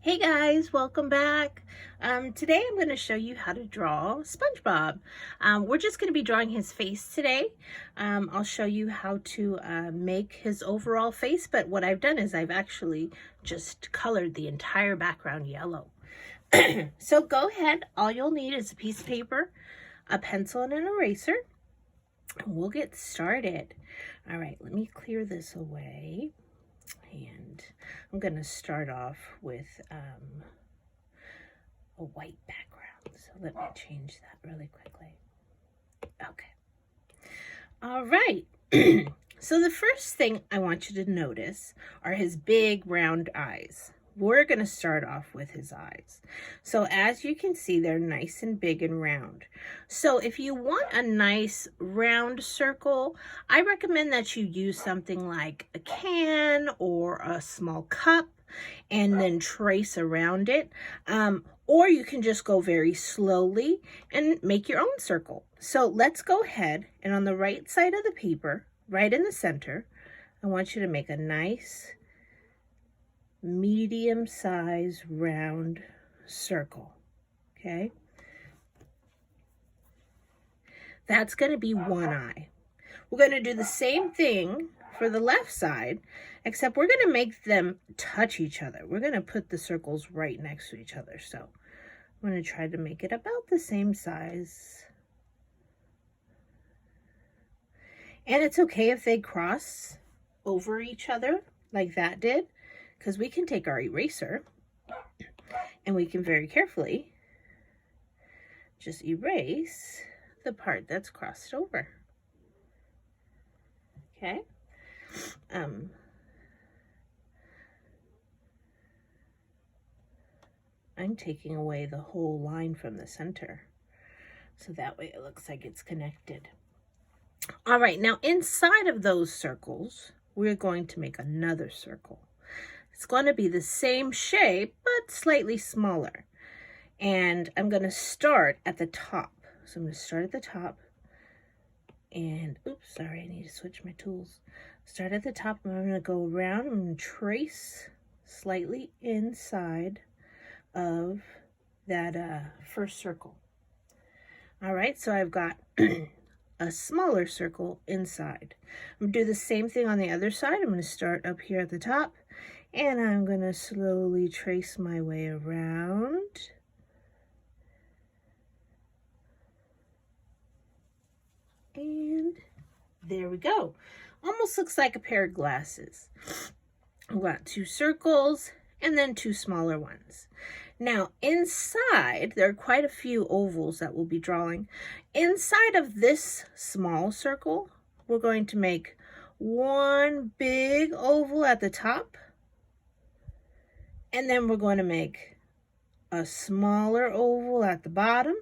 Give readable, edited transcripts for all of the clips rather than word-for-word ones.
Hey guys, welcome back. Today I'm going to show you how to draw SpongeBob. We're just going to be drawing his face today. I'll show you how to make his overall face, but what I've done is I've actually just colored the entire background yellow. So go ahead, all you'll need is a piece of paper, a pencil, and an eraser. We'll get started. All right, let me clear this away. And I'm going to start off with a white background. So let me change that really quickly. Okay. All right. So the first thing I want you to notice are his big round eyes. We're going to start off with his eyes. So as you can see, they're nice and big and round. So if you want a nice round circle, I recommend that you use something like a can or a small cup and then trace around it. Or you can just go very slowly and make your own circle. So let's go ahead, and on the right side of the paper, right in the center, I want you to make a nice medium-sized round circle. Okay, that's going to be one eye. We're going to do the same thing for the left side, except we're going to make them touch each other. We're going to put the circles right next to each other. So I'm going to try to make it about the same size. And it's okay if they cross over each other like that did, because we can take our eraser and we can very carefully just erase the part that's crossed over. Okay. I'm taking away the whole line from the center, so that way it looks like it's connected. All right, now inside of those circles, we're going to make another circle. It's going to be the same shape, but slightly smaller. And I'm going to start at the top. So I'm going to start at the top. And, oops, sorry, I need to switch my tools. Start at the top, and I'm going to go around and trace slightly inside of that first circle. All right, so I've got a smaller circle inside. I'm going to do the same thing on the other side. I'm going to start up here at the top, and I'm going to slowly trace my way around. And there we go. Almost looks like a pair of glasses. I've got two circles and then two smaller ones. Now inside, there are quite a few ovals that we'll be drawing. Inside of this small circle, we're going to make one big oval at the top. And then we're going to make a smaller oval at the bottom.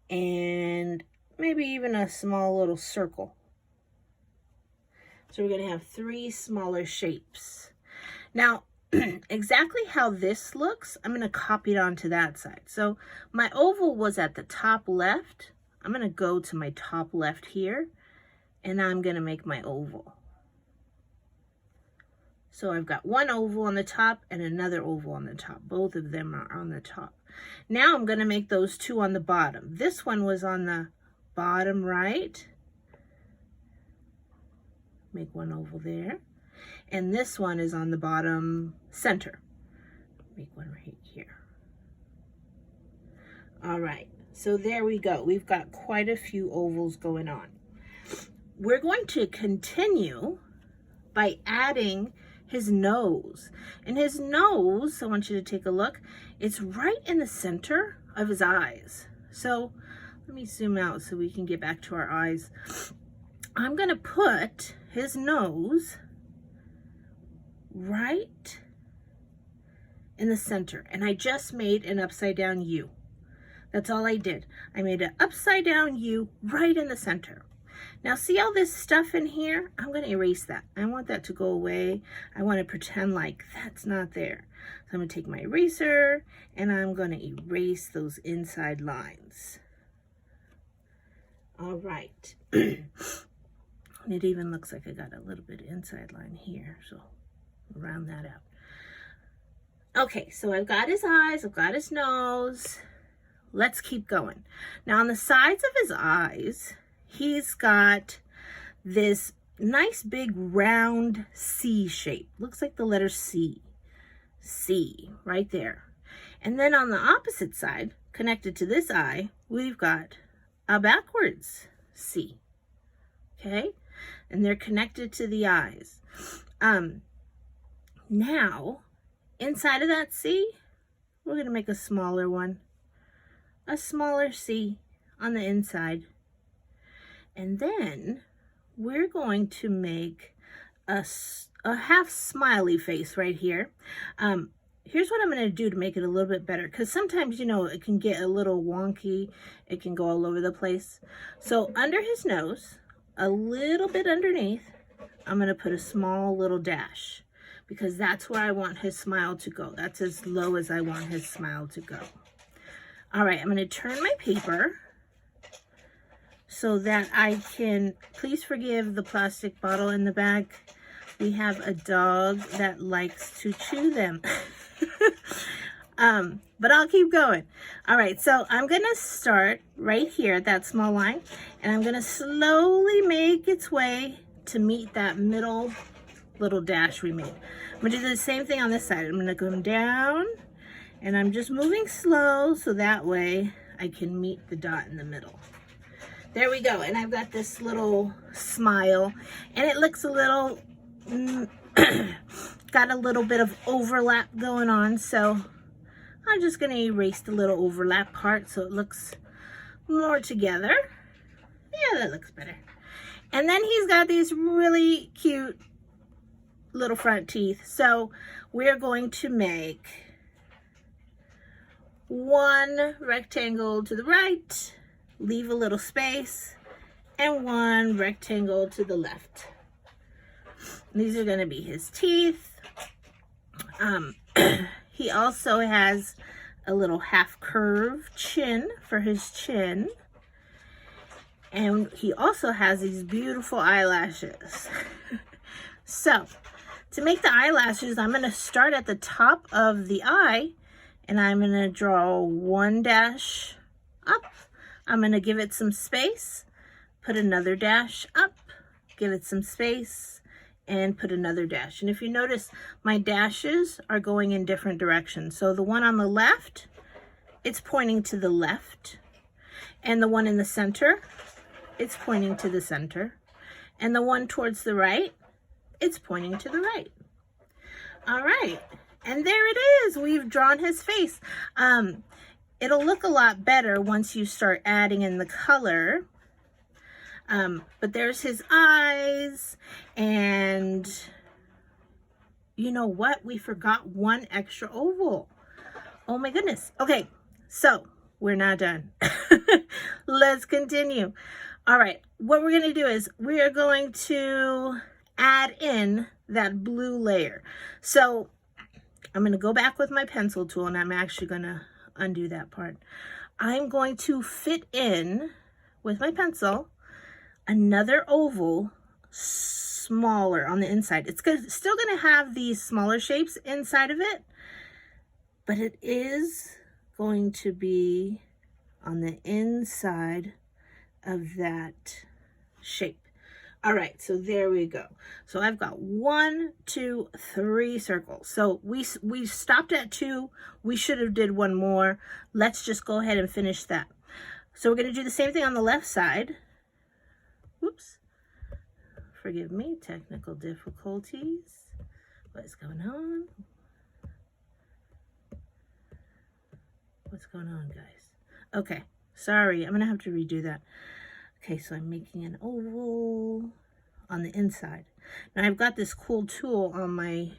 And maybe even a small little circle. So we're going to have three smaller shapes. Now, exactly how this looks, I'm going to copy it onto that side. So my oval was at the top left. I'm going to go to my top left here, and I'm going to make my oval. So I've got one oval on the top and another oval on the top. Both of them are on the top. Now I'm going to make those two on the bottom. This one was on the bottom right. Make one oval there. And this one is on the bottom center. Make one right here. All right, so there we go. We've got quite a few ovals going on. We're going to continue by adding his nose. And his nose, I want you to take a look, it's right in the center of his eyes. So let me zoom out so we can get back to our eyes. I'm going to put his nose right in the center. And I just made an upside down U. That's all I did. I made an upside down U right in the center. Now see all this stuff in here? I'm going to erase that. I want that to go away. I want to pretend like that's not there. So I'm going to take my eraser and I'm going to erase those inside lines. All right. It even looks like I got a little bit of inside line here, so round that out. Okay, so I've got his eyes, I've got his nose. Let's keep going. Now on the sides of his eyes, he's got this nice big round C shape. Looks like the letter C. C, right there. And then on the opposite side, connected to this eye, we've got a backwards C. Okay? And they're connected to the eyes. Now, inside of that C, we're going to make a smaller one. A smaller C on the inside. And then we're going to make a half smiley face right here. Here's what I'm going to do to make it a little bit better, because sometimes, you know, it can get a little wonky. It can go all over the place. So under his nose, a little bit underneath, I'm going to put a small little dash, because that's where I want his smile to go. That's as low as I want his smile to go. All right, I'm going to turn my paper so that I can, please forgive the plastic bottle in the bag. We have a dog that likes to chew them. But I'll keep going. All right, so I'm going to start right here at that small line, and I'm going to slowly make its way to meet that middle little dash we made. I'm going to do the same thing on this side. I'm going to come down, and I'm just moving slow so that way I can meet the dot in the middle. There we go. And I've got this little smile, and it looks a little, got a little bit of overlap going on. So I'm just going to erase the little overlap part so it looks more together. Yeah, that looks better. And then he's got these really cute little front teeth. So we're going to make one rectangle to the right, leave a little space, and one rectangle to the left. These are going to be his teeth. He also has a little half curved chin for his chin. And he also has these beautiful eyelashes. So, to make the eyelashes, I'm going to start at the top of the eye, and I'm going to draw one dash up. I'm going to give it some space, put another dash up, give it some space, and put another dash. And if you notice, my dashes are going in different directions. So the one on the left, it's pointing to the left. And the one in the center, it's pointing to the center. And the one towards the right, it's pointing to the right. All right. And there it is. We've drawn his face. It'll look a lot better once you start adding in the color. But there's his eyes, and you know what? We forgot one extra oval. Oh my goodness. Okay, so we're not done. Let's continue. All right, what we're going to do is we are going to add in that blue layer. So I'm going to go back with my pencil tool, and I'm actually going to undo that part. I'm going to fit in with my pencil another oval smaller on the inside. It's still going to have these smaller shapes inside of it, but it is going to be on the inside of that shape. All right, so there we go. So I've got 1, 2, 3 circles. So we stopped at 2. We should have did one more. Let's just go ahead and finish that. So we're going to do the same thing on the left side. Whoops. Forgive me, technical difficulties. What's going on? What's going on, guys? Okay, sorry. I'm going to have to redo that. Okay, so I'm making an oval on the inside. Now I've got this cool tool on my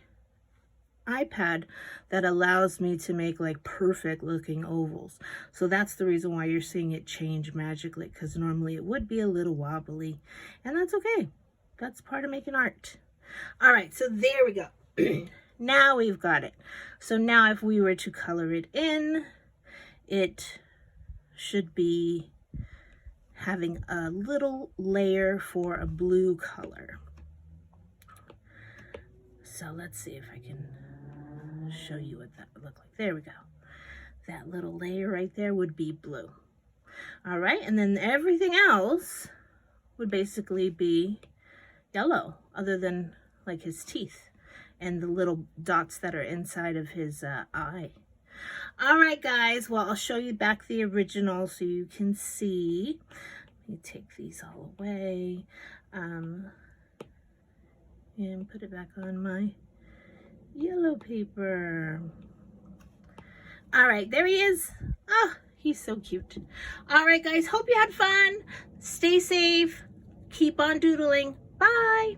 iPad that allows me to make like perfect looking ovals. So that's the reason why you're seeing it change magically, because normally it would be a little wobbly, and that's okay. That's part of making art. All right, so there we go. Now we've got it. So now if we were to color it in, it should be having a little layer for a blue color. So let's see if I can show you what that would look like. There we go. That little layer right there would be blue. All right, and then everything else would basically be yellow, other than like his teeth and the little dots that are inside of his eye. All right, guys, well, I'll show you back the original so you can see. Let me take these all away and put it back on my yellow paper. All right, there he is. Oh, he's so cute. All right, guys, hope you had fun. Stay safe. Keep on doodling. Bye.